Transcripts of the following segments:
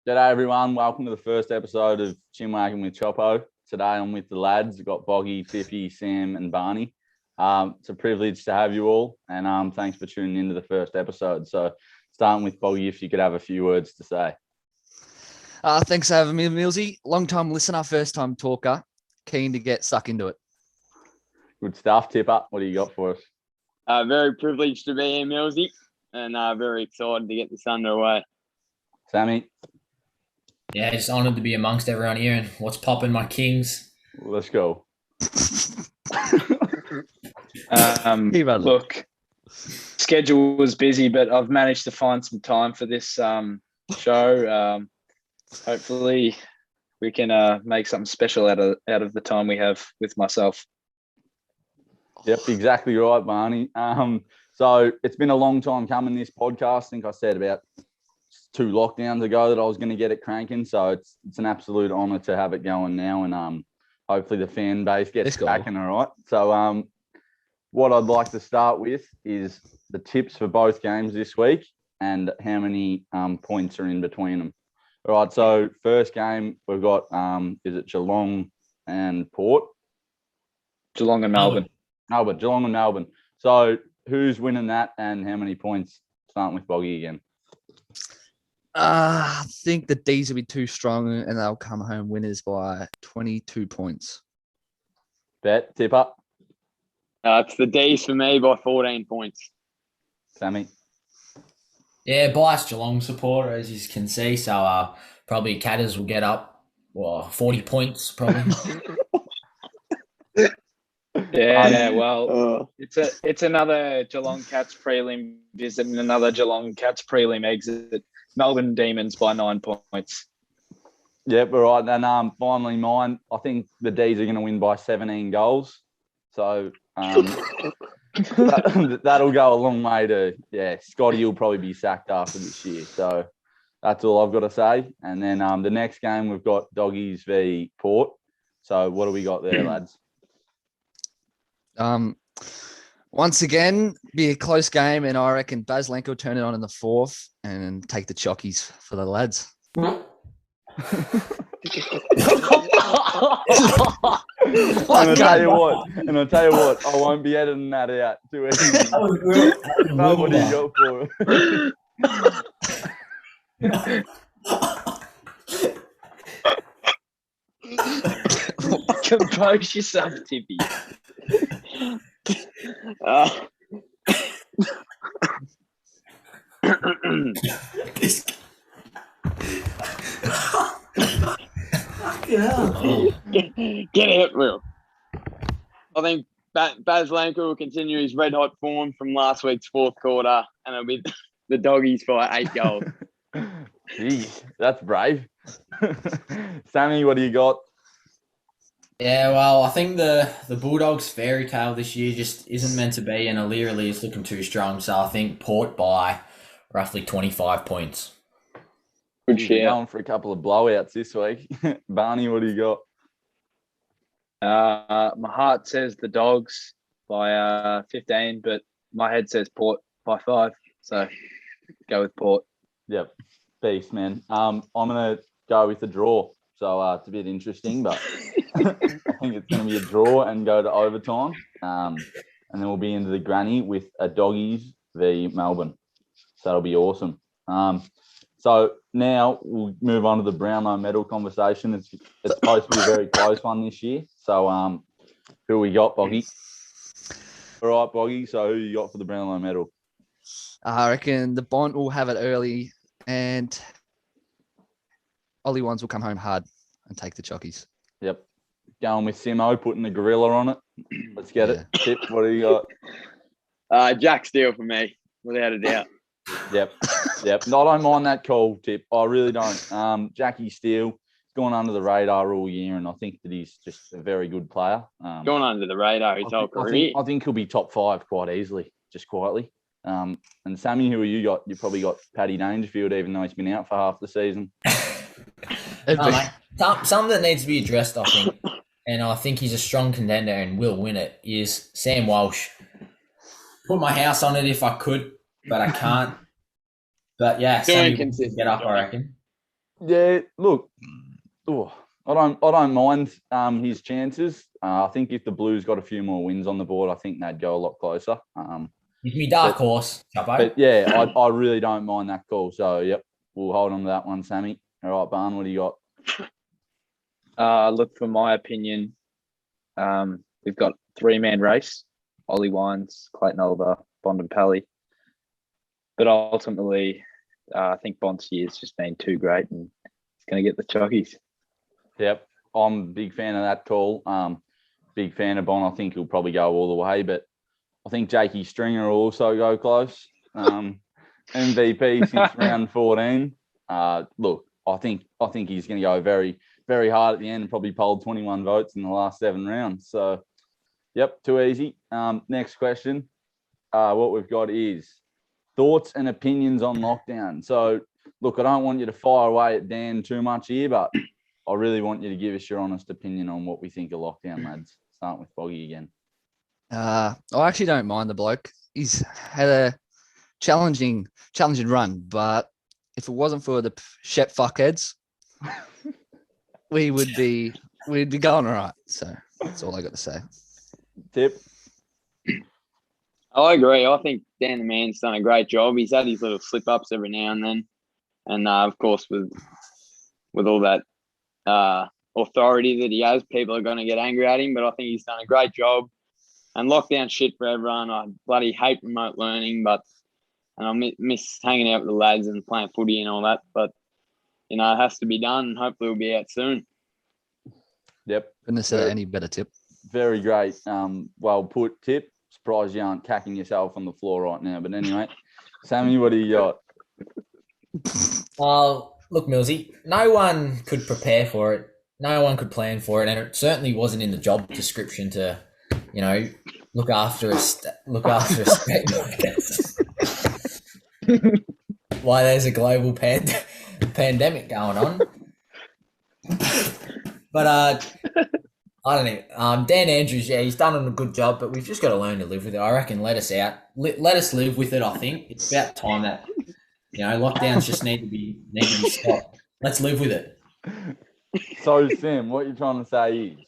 G'day everyone, welcome to the first episode of Chinwagging with Choppo. Today I'm with the lads. We've got Boggy, Tippy, Sam and Barney. It's a privilege to have you all, and thanks for tuning into the first episode. So starting with Boggy, if you could have a few words to say. Thanks for having me, Millsy. Long-time listener, first-time talker. Keen to get stuck into it. Good stuff, Tipper. What do you got for us? Very privileged to be here, Millsy, and very excited to get this underway. Sammy? Yeah, just honoured to be amongst everyone here and what's popping, my kings. Let's go. Look, schedule was busy, but I've managed to find some time for this show. Hopefully we can make something special out of the time we have with myself. Yep, exactly right, Barney. So it's been a long time coming, this podcast. I think I said about 2 lockdowns ago that I was going to get it cranking. So it's an absolute honour to have it going now, and hopefully the fan base gets cracking, all right? So what I'd like to start with is the tips for both games this week and how many points are in between them. All right, so first game we've got, is it Geelong and Port? Geelong and Melbourne. But Geelong and Melbourne. So who's winning that and how many points? Starting with Boggy again. I think the D's will be too strong and they'll come home winners by 22 points. Bet, tip up. It's the D's for me by 14 points. Sammy? Yeah, biased Geelong supporter, as you can see. So probably Catters will get up 40 points, probably. Yeah, well, it's another Geelong Cats prelim visit and another Geelong Cats prelim exit. Melbourne Demons by 9 points. Yep, all right. And finally mine, I think the D's are going to win by 17 goals. So that'll go a long way to, Scotty will probably be sacked after this year. So that's all I've got to say. And then the next game we've got Doggies v Port. So what do we got there, lads? Once again, be a close game, and I reckon Baz Lenko will turn it on in the 4th and take the chockies for the lads. And I'll tell you what, I won't be editing that out too easy. What do you got for it? Compose yourself, Tippy. Get it, Will. I think Baz Lanka will continue his red hot form from last week's 4th quarter, and it'll be the Doggies by 8 goals. Jeez, that's brave. Sammy, what do you got? Yeah, well, I think the Bulldogs' fairy tale this year just isn't meant to be, and O'Leary is looking too strong. So I think Port by roughly 25 points. Good shit. Going for a couple of blowouts this week. Barney, what do you got? My heart says the Dogs by 15, but my head says Port by 5. So go with Port. Yep, beast, man. I'm going to go with the draw. So it's a bit interesting, but I think it's going to be a draw and go to overtime. And then we'll be into the granny with a Doggies v Melbourne. So that'll be awesome. So now we'll move on to the Brownlow Medal conversation. It's supposed to be a very close one this year. So who we got, Boggy? All right, Boggy. So who you got for the Brownlow Medal? I reckon the Bont will have it early and Ollie Ones will come home hard and take the chockies. Yep. Going with Simo, putting the gorilla on it. Let's get it. Tip, what do you got? Jack Steele for me, without a doubt. Yep. I don't mind that call, Tip. I really don't. Jackie Steele has gone under the radar all year, and I think that he's just a very good player. Gone under the radar his whole career. I think he'll be top 5 quite easily, just quietly. And Sammy, who you got? You probably got Paddy Dangerfield, even though he's been out for half the season. Something that needs to be addressed, I think, and I think he's a strong contender and will win it, is Sam Walsh. Put my house on it if I could, but I can't. But yeah, Sammy will get up, I reckon. Yeah, look, I don't mind his chances. I think if the Blues got a few more wins on the board, I think they'd go a lot closer. He's me dark horse, Choppo. But yeah, I really don't mind that call. So yep, we'll hold on to that one, Sammy. All right, Barn, what do you got? Look, for my opinion, we've got 3-man race: Ollie Wines, Clayton Oliver, Bond and Pally. But ultimately, I think Bond's year's just been too great, and he's going to get the chockies. Yep, I'm a big fan of that call. Big fan of Bond. I think he'll probably go all the way, but I think Jakey Stringer will also go close. MVP since round 14. Look, I think he's going to go very, very hard at the end and probably polled 21 votes in the last 7 rounds. So, yep, too easy. Next question. What we've got is thoughts and opinions on lockdown. So, look, I don't want you to fire away at Dan too much here, but I really want you to give us your honest opinion on what we think of lockdown, lads. Start with Boggy again. I actually don't mind the bloke. He's had a challenging run, but if it wasn't for the Shep fuckheads, we'd be going all right. So that's all I got to say. Tip. I agree. I think Dan the Man's done a great job. He's had his little slip-ups every now and then. And, of course, with all that authority that he has, people are going to get angry at him. But I think he's done a great job. And lockdown shit for everyone. I bloody hate remote learning, and I miss hanging out with the lads and playing footy and all that. But, it has to be done. And hopefully we'll be out soon. Yep. Couldn't have said it any better, Tip. Very great. Well put, Tip. Surprised you aren't cacking yourself on the floor right now. But anyway, Sammy, what do you got? Look, Millsy, no one could prepare for it. No one could plan for it. And it certainly wasn't in the job description to, look after a state why there's a global pandemic going on. But I don't know. Dan Andrews, yeah, he's done a good job, but we've just got to learn to live with it. I reckon let us live with it. I think it's about time that lockdowns just need to be stopped. Let's live with it. So Sam, what you're trying to say is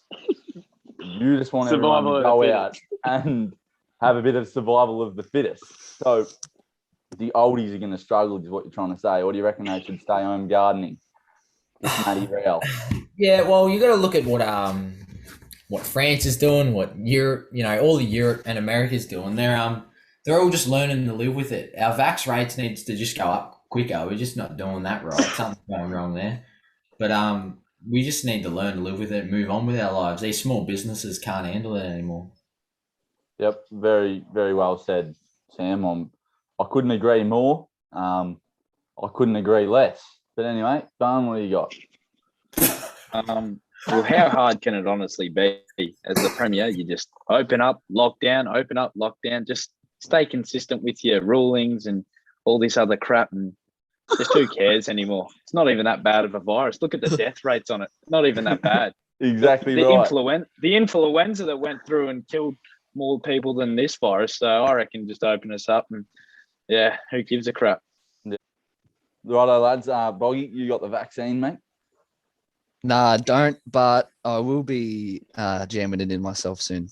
you just want everyone to go out and have a bit of survival of the fittest. So the oldies are going to struggle is what you're trying to say. Or do you reckon they should stay home gardening? Matty Real. Yeah, well, you got to look at what France is doing, what Europe, all the Europe and America's doing. They're all just learning to live with it. Our vax rates needs to just go up quicker. We're just not doing that right. Something's going wrong there. But we just need to learn to live with it and move on with our lives. These small businesses can't handle it anymore. Yep, very, very well said, Sam. I couldn't agree more. I couldn't agree less. But anyway, Barn, what do you got? Well, how hard can it honestly be? As the Premier, you just open up, lockdown, just stay consistent with your rulings and all this other crap, and just who cares anymore? It's not even that bad of a virus. Look at the death rates on it. Not even that bad. Exactly the right. The influenza that went through and killed more people than this virus. So I reckon just open us up and, yeah, who gives a crap? Yeah. Righto, lads. Boggy, you got the vaccine, mate? Nah, I don't, but I will be jamming it in myself soon.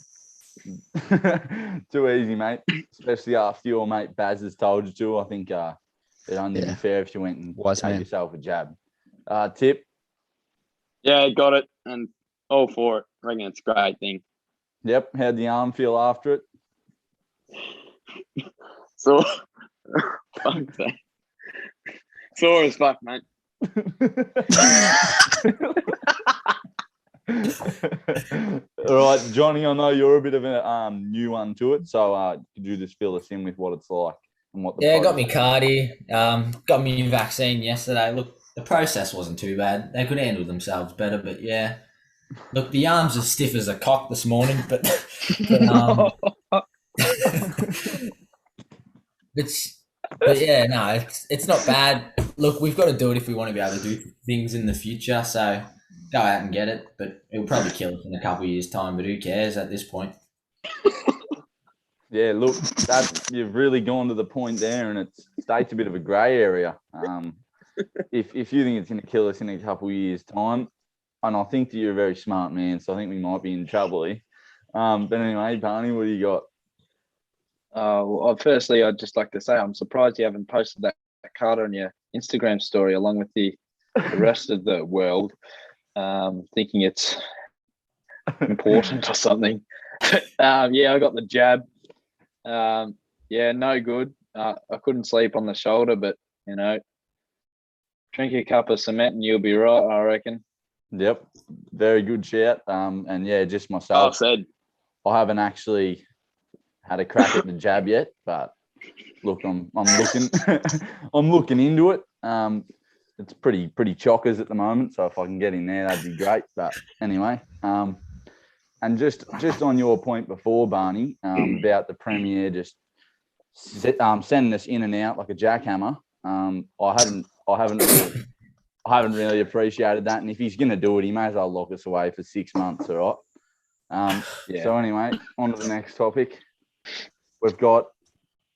Too easy, mate. Especially after your mate Baz has told you to. I think it'd only be fair if you went and gave yourself a jab. Tip? Yeah, got it. And all for it. I reckon it's a great thing. Yep. How'd the arm feel after it? So, fuck that. Sore as fuck, mate. All right, Johnny, I know you're a bit of a new one to it, so could you just fill us in with what it's like and what the got me card here. Got me vaccine yesterday. Look, the process wasn't too bad. They could handle themselves better, but yeah. Look, the arms are stiff as a cock this morning, but yeah, no, it's not bad. Look, we've got to do it if we want to be able to do things in the future. So go out and get it, but it'll probably kill us in a couple of years' time. But who cares at this point? Yeah, look, you've really gone to the point there, and it's state's a bit of a grey area. if you think it's going to kill us in a couple of years' time, and I think that you're a very smart man, so I think we might be in trouble here. But anyway, Barney, what do you got? Well, firstly, I'd just like to say I'm surprised you haven't posted that card on your Instagram story along with the rest of the world, thinking it's important or something. Yeah, I got the jab. Yeah, no good. I couldn't sleep on the shoulder, but drink a cup of cement and you'll be right, I reckon. Yep, very good shout. And yeah, just Well myself. said. I haven't actually had a crack at the jab yet, but look, I'm looking, I'm looking into it. It's pretty chockers at the moment, so if I can get in there, that'd be great. But anyway, and just on your point before, Barney, about the Premier just sending us in and out like a jackhammer. I haven't really appreciated that. And if he's going to do it, he may as well lock us away for 6 months, all right? Yeah. So anyway, on to the next topic. We've got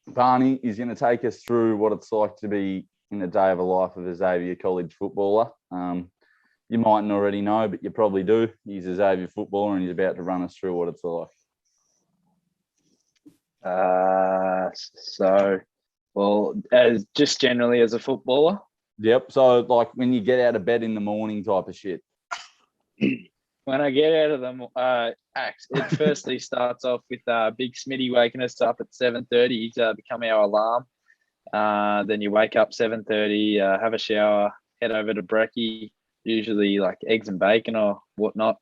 Barney is going to take us through what it's like to be in the day of a life of a Xavier College footballer. You mightn't already know, but you probably do. He's a Xavier footballer and he's about to run us through what it's like. Well, as just generally as a footballer. Yep. So like when you get out of bed in the morning type of shit. When I get out of them, it firstly starts off with Big Smitty waking us up at 7:30. He's become our alarm. Then you wake up 7:30, have a shower, head over to brekkie, usually like eggs and bacon or whatnot.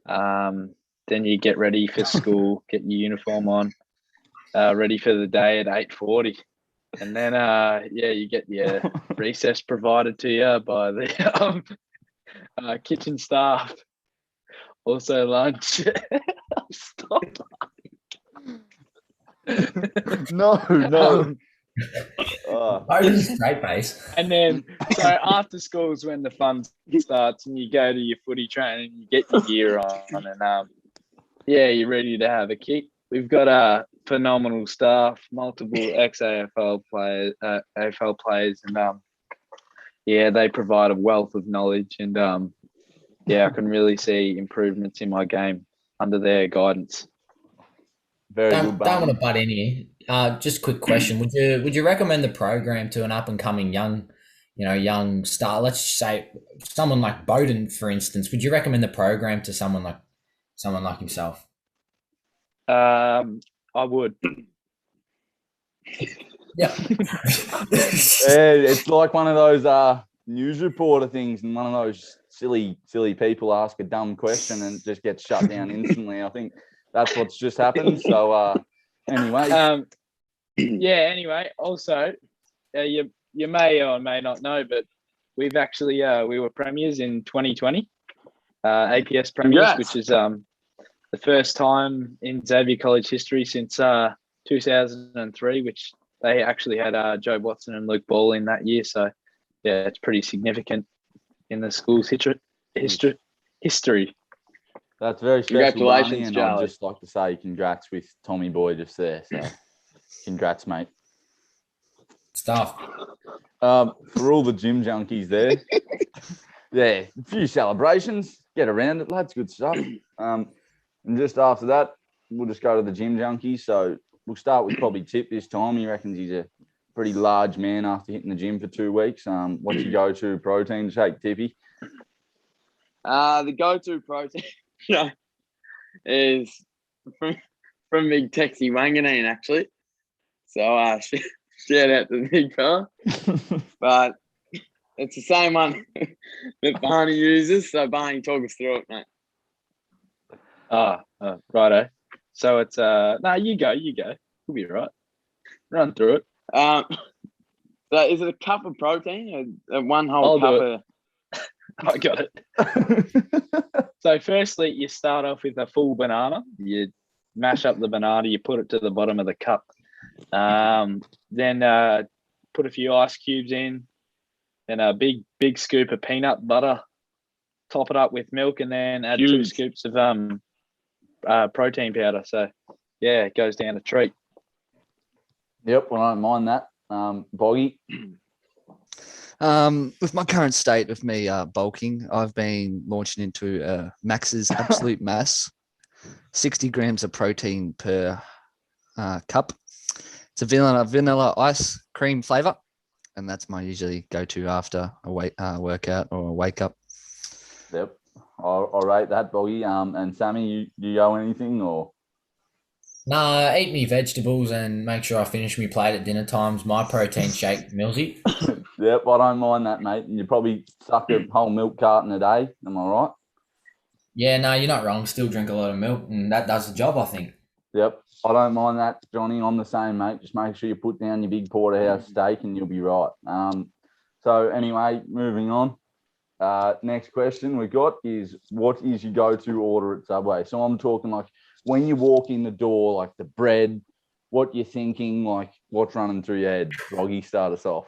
Then you get ready for school, get your uniform on, ready for the day at 8:40. And then, you get your recess provided to you by the kitchen staff. Also lunch. Stop. No. Straight face. And then, so after school is when the fun starts and you go to your footy training, you get your gear on and, you're ready to have a kick. We've got phenomenal staff, multiple ex-AFL players, AFL players, and they provide a wealth of knowledge. And I can really see improvements in my game under their guidance. Very Don't good. want to butt in here. Just a quick question: Would you recommend the program to an up and coming young star? Let's say someone like Bowden, for instance. Would you recommend the program to someone like himself? I would. Yeah. It's like one of those news reporter things, and one of those silly people ask a dumb question and it just gets shut down instantly. I think that's what's just happened. So anyway. Anyway, also, you may or may not know, but we've actually we were premiers in 2020, APS premiers. Congrats. Which is the first time in Xavier College history since 2003, which they actually had Joe Watson and Luke Ball in that year. So it's pretty significant in the school's history. That's very special. Congratulations, and Charlie. I'd just like to say congrats with Tommy Boy just there. So congrats, mate. Stuff. For all the gym junkies there, a few celebrations. Get around it, lads. Good stuff. And just after that, we'll just go to the gym junkies. So we'll start with probably Tip this time. He reckons he's a pretty large man after hitting the gym for 2 weeks. What's your go-to protein shake, Tippy? The go-to protein is from Big Texie Wanganeen, actually. So shout out to the big fella. But it's the same one that Barney uses. So Barney, talk us through it, mate. Righto. So it's no, you go. You'll be right. Run through it. So is it a cup of protein or one whole cup of? I got it. So firstly, you start off with a full banana. You mash up the banana. You put it to the bottom of the cup. Then put a few ice cubes in, and a big scoop of peanut butter. Top it up with milk, and then add 2 scoops of protein powder. So it goes down a treat. Yep, well, I don't mind that. Boggy. With my current state of me bulking, I've been launching into Max's Absolute Mass, 60 grams of protein per cup. It's a vanilla ice cream flavor, and that's my usually go-to after a workout or a wake up. Yep. I'll rate that, Boggy. And Sammy, you go anything or? Nah, eat me vegetables and make sure I finish me plate at dinner times. My protein shake, Millsy. Yep, I don't mind that, mate. And you probably suck a whole milk carton a day. Am I right? Yeah, no, you're not wrong. Still drink a lot of milk, and that does the job, I think. Yep. I don't mind that, Johnny. I'm the same, mate. Just make sure you put down your big porterhouse steak and you'll be right. So anyway, moving on. Next question we got is, what is your go-to order at Subway? So I'm talking like when you walk in the door, like the bread, what you're thinking, like what's running through your head. Roggy, start us off.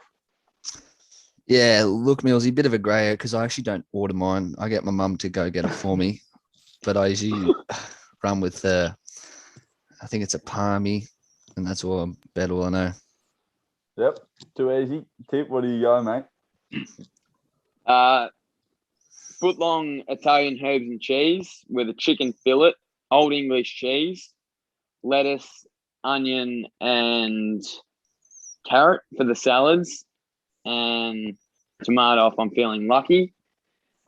Yeah, look, Millsy, a bit of a grey because I actually don't order mine. I get my mum to go get it for me, but I usually run with I think it's a palmy, and that's all about all I know. Yep, too easy. Tip, what do you go, mate? Foot-long Italian herbs and cheese with a chicken fillet, Old English cheese, lettuce, onion, and carrot for the salads, and tomato if I'm feeling lucky.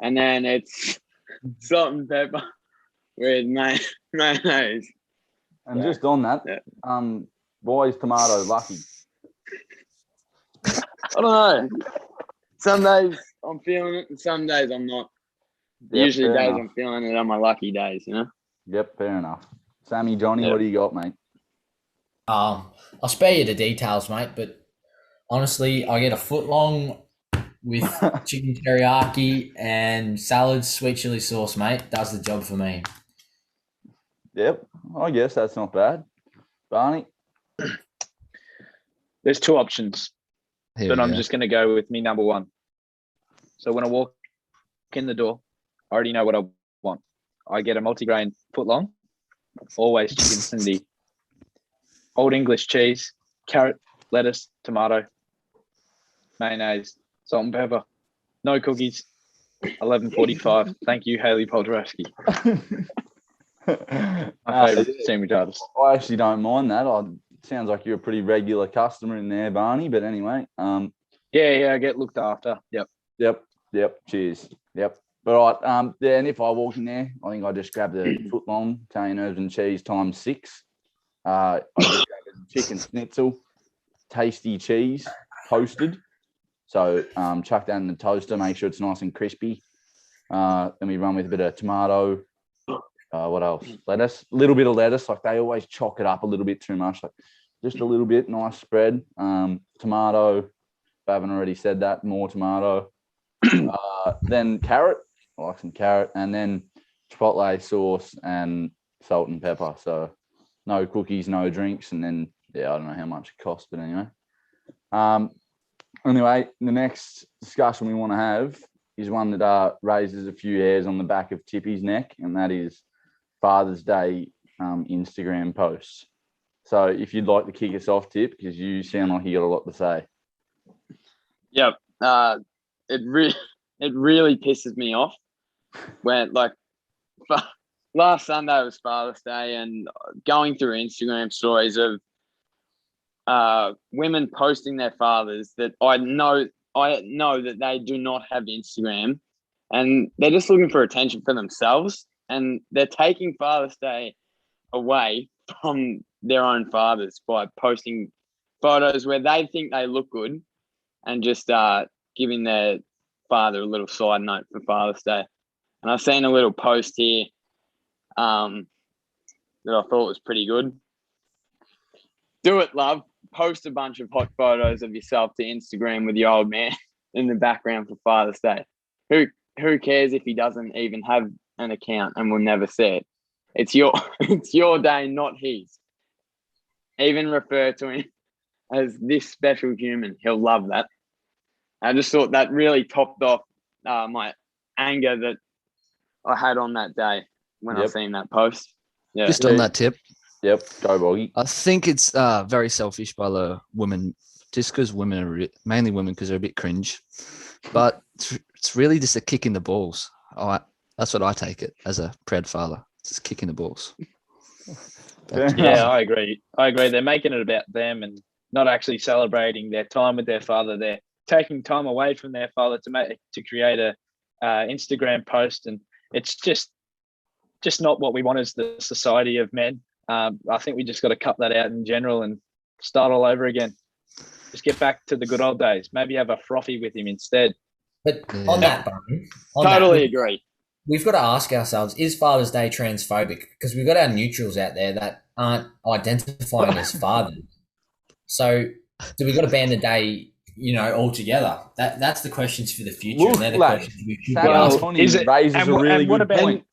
And then it's salt and pepper with mayonnaise. And just on that, why is tomato lucky? I don't know. Some days I'm feeling it, and some days I'm not. Yep, Usually days enough. I'm feeling it on my lucky days, you know? Yep, fair enough. Sammy, Johnny, Yep. what do you got, mate? I'll spare you the details, mate, but honestly, I get a foot long with chicken teriyaki and salad, sweet chili sauce, mate. Does the job for me. Yep, I guess that's not bad. Barney? There's two options, Here but we I'm go. just going to go with me number one. So when I walk in the door, I already know what I want. I get a multigrain footlong, always chicken cindy, Old English cheese, carrot, lettuce, tomato, mayonnaise, salt and pepper. No cookies. 11:45. Thank you, Haley Poldarowski. My favourite sandwich artist. I actually don't mind that. Sounds like you're a pretty regular customer in there, Barney. But anyway, Yeah, I get looked after. Yep. Cheers. Yep. But all right, and if I walk in there, I think I just grab the footlong Italian herbs and cheese times 6. I just grab a chicken schnitzel, tasty cheese, toasted. So chuck that in the toaster, make sure it's nice and crispy. Then we run with a bit of tomato. What else? Lettuce, a little bit of lettuce. Like they always chock it up a little bit too much. Like just a little bit, nice spread. Tomato. If I haven't already said that, more tomato. Then carrot. I like some carrot, and then chipotle sauce and salt and pepper. So no cookies, no drinks, and then I don't know how much it costs, but anyway. Anyway, the next discussion we want to have is one that raises a few hairs on the back of Tippy's neck, and that is Father's Day Instagram posts. So if you'd like to kick us off, Tip, because you sound like you got a lot to say. Yep. It really pisses me off when last Sunday was Father's Day, and going through Instagram stories of women posting their fathers that I know that they do not have Instagram, and they're just looking for attention for themselves, and they're taking Father's Day away from their own fathers by posting photos where they think they look good and just giving their father a little side note for Father's Day. And I've seen a little post here that I thought was pretty good. Do it, love. Post a bunch of hot photos of yourself to Instagram with your old man in the background for Father's Day. Who cares if he doesn't even have an account and will never see it? It's your day, not his. Even refer to him as this special human. He'll love that. I just thought that really topped off my anger that I had on that day when I seen that post. Yeah. Just on that tip, Yep, go Boggy. I think it's very selfish by the women just because women are mainly women because they're a bit cringe, but it's really just a kick in the balls. That's what I take it as a proud father. Just kicking the balls. Yeah, I agree. They're making it about them and not actually celebrating their time with their father. They're taking time away from their father to create a Instagram post, and it's just not what we want as the society of men. I think we just got to cut that out in general and start all over again. Just get back to the good old days. Maybe have a frothy with him instead. But on that, Barney, Totally agree. We've got to ask ourselves, is Father's Day transphobic? Because we've got our neutrals out there that aren't identifying as fathers. So do we got to ban the day, altogether? That's the questions for the future. Look, and they're the like, questions we should be asking. raises a really good point.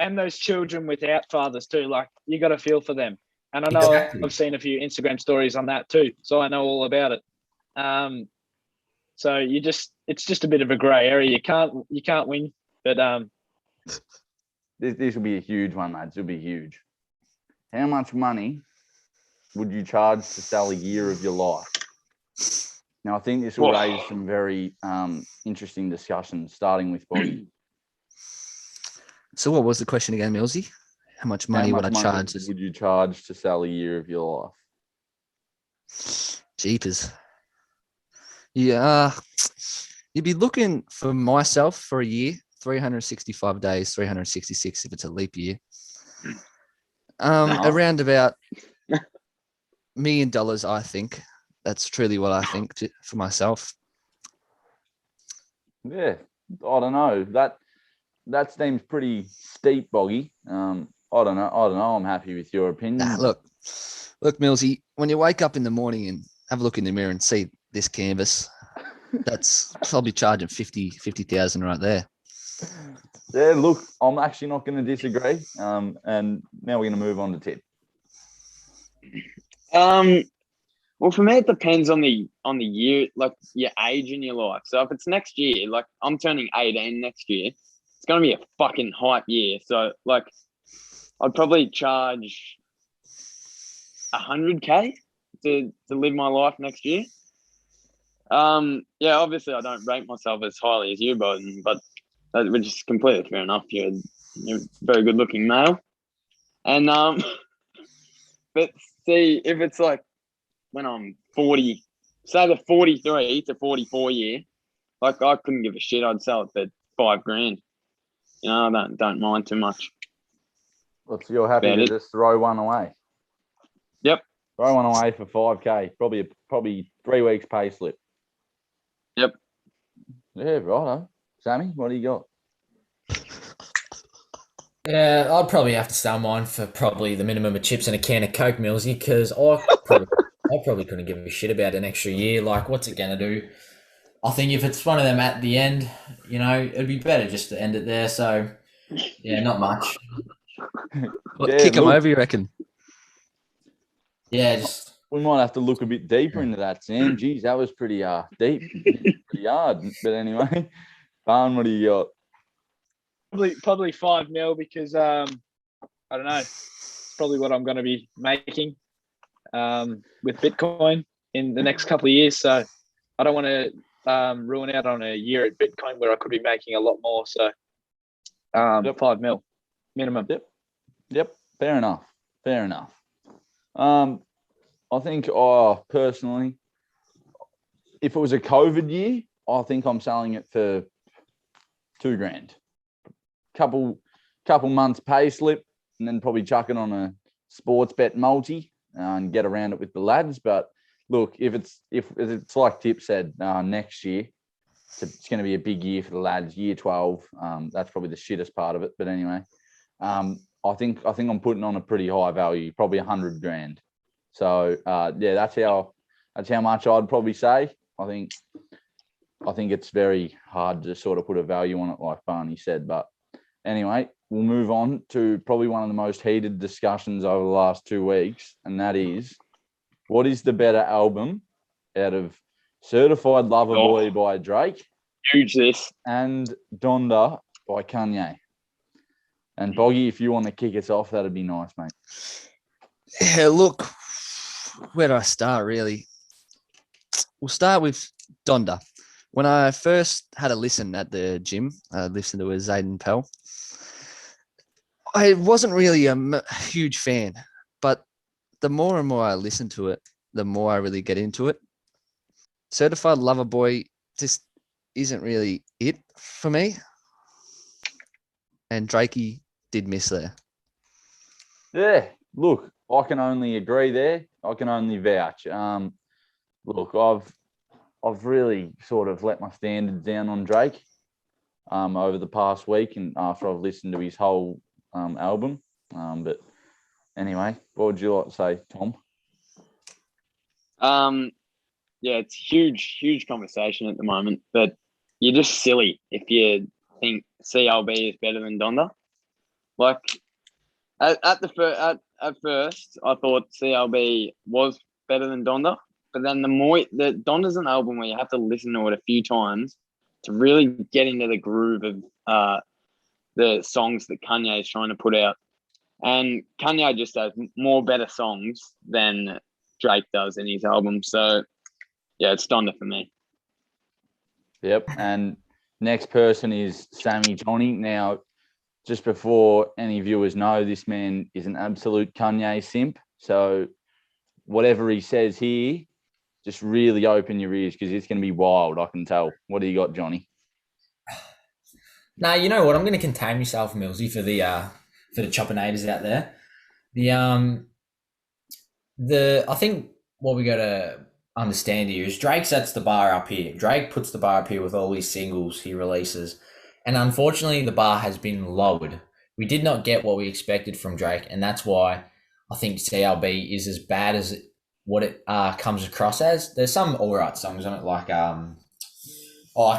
And those children without fathers too, like you got to feel for them. And I know I've seen a few Instagram stories on that too, so I know all about it. So it's just a bit of a grey area. You can't win, but this will be a huge one, lads. It'll be huge. How much money would you charge to sell a year of your life? Now, I think this will raise some very interesting discussions, starting with Bobby. So what was the question again, Millsy? How much money would I charge? Would you charge to sell a year of your life? Jeepers. Yeah. You'd be looking for myself for a year, 365 days, 366 if it's a leap year. Around about $1 million, I think. That's truly what I think for myself. Yeah, I don't know. That seems pretty steep, Boggy. I don't know. I'm happy with your opinion. Look, Millsy, when you wake up in the morning and have a look in the mirror and see this canvas, that's probably charging 50,000 right there. Yeah, look, I'm actually not going to disagree. And now we're going to move on to Tip. Well, for me, it depends on the year, like your age in your life. So if it's next year, like I'm turning 18 next year, it's going to be a fucking hype year. So like, I'd probably charge $100K to live my life next year. Yeah, obviously I don't rate myself as highly as you, but which is completely fair enough. You're a very good looking male. And but see, if it's like when I'm 40, say the 43 to 44 year, like I couldn't give a shit. I'd sell it for $5,000. I don't mind too much. Well, so you're happy to just throw one away? Yep. Throw one away for $5K. Probably 3 weeks pay slip. Yep. Yeah, righto. Sammy, what do you got? Yeah, I'd probably have to sell mine for probably the minimum of chips and a can of Coke, Millsy, because I probably couldn't give a shit about an extra year. Like, what's it going to do? I think if it's one of them at the end, it'd be better just to end it there. So, yeah, not much. Kick them over, you reckon? Yeah, just... We might have to look a bit deeper into that, Sam. Geez, that was pretty deep, pretty hard. But anyway, Barn, what do you got? Probably 5 mil because I don't know. It's probably what I'm going to be making with Bitcoin in the next couple of years. So I don't want to ruin out on a year at Bitcoin where I could be making a lot more. So 5 mil minimum. Yep. Fair enough. I think personally, if it was a COVID year, I think I'm selling it for $2,000. Couple months pay slip, and then probably chuck it on a sports bet multi and get around it with the lads. But look, if it's like Tip said, next year, it's going to be a big year for the lads. Year 12, that's probably the shittest part of it. But anyway, I think I'm putting on a pretty high value, probably $100,000. So yeah, that's how much I'd probably say. I think it's very hard to sort of put a value on it, like Barney said. But anyway, we'll move on to probably one of the most heated discussions over the last 2 weeks, and that is, what is the better album out of Certified Lover Boy by Drake, huge this, and Donda by Kanye? And Boggy, if you want to kick us off, that'd be nice, mate. Yeah, look, where do I start, really? we'll start with Donda. When I first had a listen at the gym, I listened to a Zayden Pell. I wasn't really a huge fan, but the more and more I listen to it, the more I really get into it. Certified Lover Boy just isn't really it for me. And Drakey did miss there. Yeah, look, I can only agree there. I can only vouch. Look, I've really sort of let my standards down on Drake over the past week, and after I've listened to his whole album. But anyway, what would you like to say, Tom? Yeah, it's huge conversation at the moment, but you're just silly if you think CLB is better than Donda. Like at first, I thought CLB was better than Donda, but then the Donda's an album where you have to listen to it a few times to really get into the groove of the songs that Kanye is trying to put out. And Kanye just has more better songs than Drake does in his album. So, yeah, it's Donda for me. Yep. And next person is Sammy Johnny. Now, just before any viewers know, this man is an absolute Kanye simp. So whatever he says here, just really open your ears because it's going to be wild, I can tell. What do you got, Johnny? Now, you know what? I'm going to contain myself, Millsy, for the Choppinators out there. I think what we got to understand here is Drake sets the bar up here. Drake puts the bar up here with all these singles he releases. And unfortunately, the bar has been lowered. We did not get what we expected from Drake. And that's why I think CLB is as bad as what it comes across as. There's some all right songs on it, like, I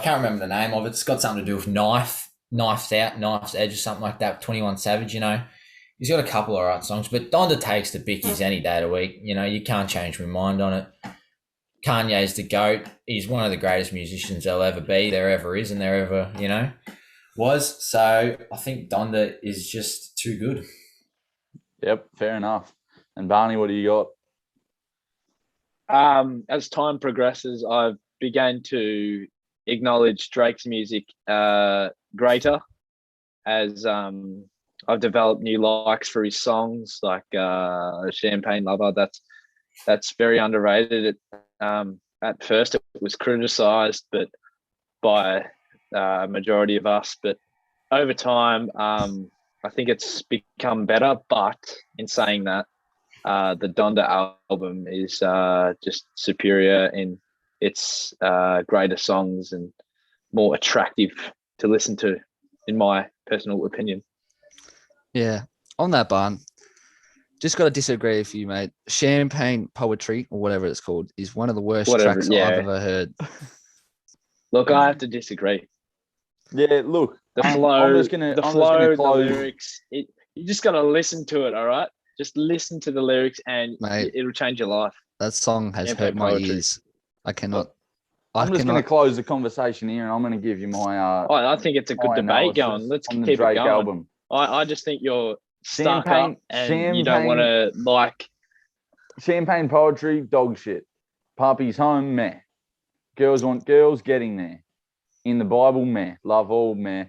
can't remember the name of it. It's got something to do with Knife's Out, Knife's Edge or something like that. 21 Savage, you know. He's got a couple of right songs, but Donda takes the bickies any day of the week. You know, you can't change my mind on it. Kanye's the GOAT. He's one of the greatest musicians there'll ever be, there ever is, and there ever, you know, was. So I think Donda is just too good. Yep, fair enough. And Barney, what do you got? As time progresses, I've begun to acknowledge Drake's music greater as I've developed new likes for his songs, like Champagne Lover. That's very underrated. At first, it was criticised, but by a majority of us. But over time, I think it's become better. But in saying that, the Donda album is just superior in its greater songs and more attractive to listen to, in my personal opinion. Yeah, on that, Barn, just got to disagree with you, mate. Champagne Poetry, or whatever it's called, is one of the worst tracks I've ever heard. Look, I have to disagree. Yeah, look, the flow, the lyrics. You just got to listen to it, all right? Just listen to the lyrics and it'll change your life. That song has hurt my ears. I cannot. I'm just going to close the conversation here, and I'm going to give you my. I think it's a good debate going. Let's keep it going. Album. I just think you're stuck up and you don't want to like. Champagne Poetry, dog shit. Puppy's home, meh. Girls want girls, getting there. In the Bible, meh. Love all, meh.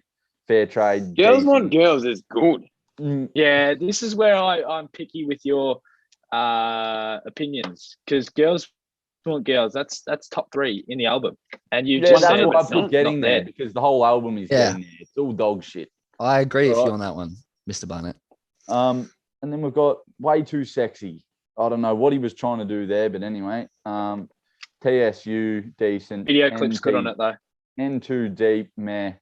Fair trade. Girls want girls is good. Yeah, this is where I'm picky with your opinions, because girls want girls. That's top 3 in the album, and you just that's why I put getting there because the whole album is getting there. It's all dog shit. I agree with you on that one, Mr. Barnett. And then we've got Way Too Sexy. I don't know what he was trying to do there, but anyway, TSU decent. Video clip's good on it though. N2 deep, meh.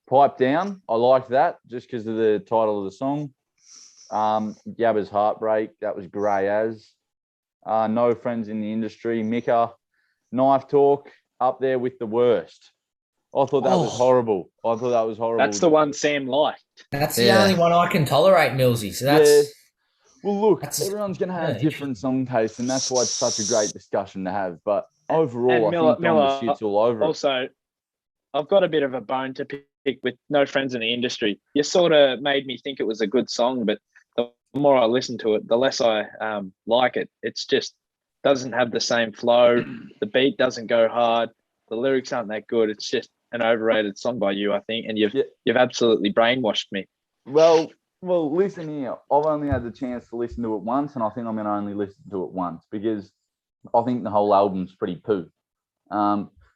Pipe Down, I liked that just because of the title of the song. Yabba's Heartbreak, that was grey as. No Friends in the Industry, Mika. Knife Talk, up there with the worst. I thought that was horrible. That's the one Sam liked. That's the only one I can tolerate, Millsy. So that's... Yeah. Well, look, everyone's going to have different song tastes, and that's why it's such a great discussion to have. But overall, I think Donda shit's all over it. Also, I've got a bit of a bone to pick with No Friends in the Industry. You sort of made me think it was a good song, but the more I listen to it, the less I like it. It's just doesn't have the same flow. The beat doesn't go hard. The lyrics aren't that good. It's just an overrated song by you, I think, and you've absolutely brainwashed me. Well, listen here. I've only had the chance to listen to it once, and I think I'm going to only listen to it once because I think the whole album's pretty poo.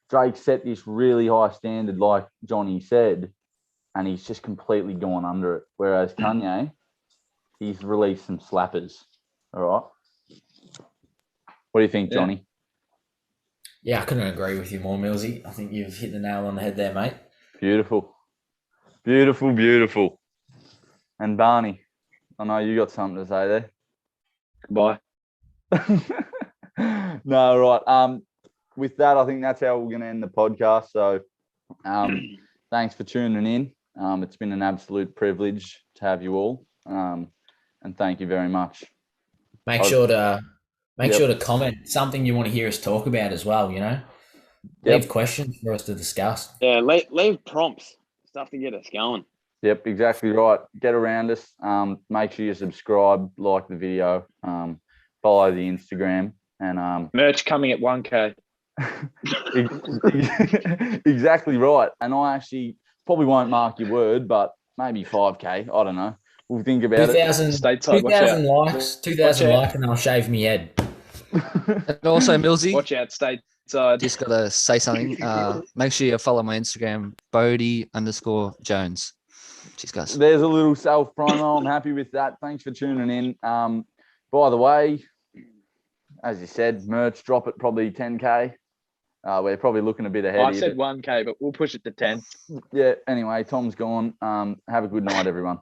Drake set this really high standard, like Johnny said, and he's just completely gone under it. Whereas Kanye, he's released some slappers. All right. What do you think, Johnny? Yeah, I couldn't agree with you more, Millsy. I think you've hit the nail on the head there, mate. Beautiful. Beautiful, beautiful. And Barney, I know you got something to say there. Goodbye. No, right. With that, I think that's how we're going to end the podcast. So thanks for tuning in. It's been an absolute privilege to have you all. And thank you very much. Make sure to comment something you want to hear us talk about as well, you know? Leave questions for us to discuss. Yeah, leave prompts, stuff to get us going. Yep, exactly right. Get around us. Make sure you subscribe, like the video, follow the Instagram, and merch coming at 1K. Exactly right. And I actually probably won't mark your word, but maybe 5K. I don't know. We'll think about 2,000 likes, 2,000 likes, and I'll shave me head. And also, Millsy, watch out, stateside. Just got to say something. Make sure you follow my Instagram, Bodie_Jones. Cheers, guys. There's a little self promo. I'm happy with that. Thanks for tuning in. By the way, as you said, merch drop at probably 10K. We're probably looking a bit ahead. I said 1K, but we'll push it to 10. Yeah. Anyway, Tom's gone. Have a good night, everyone.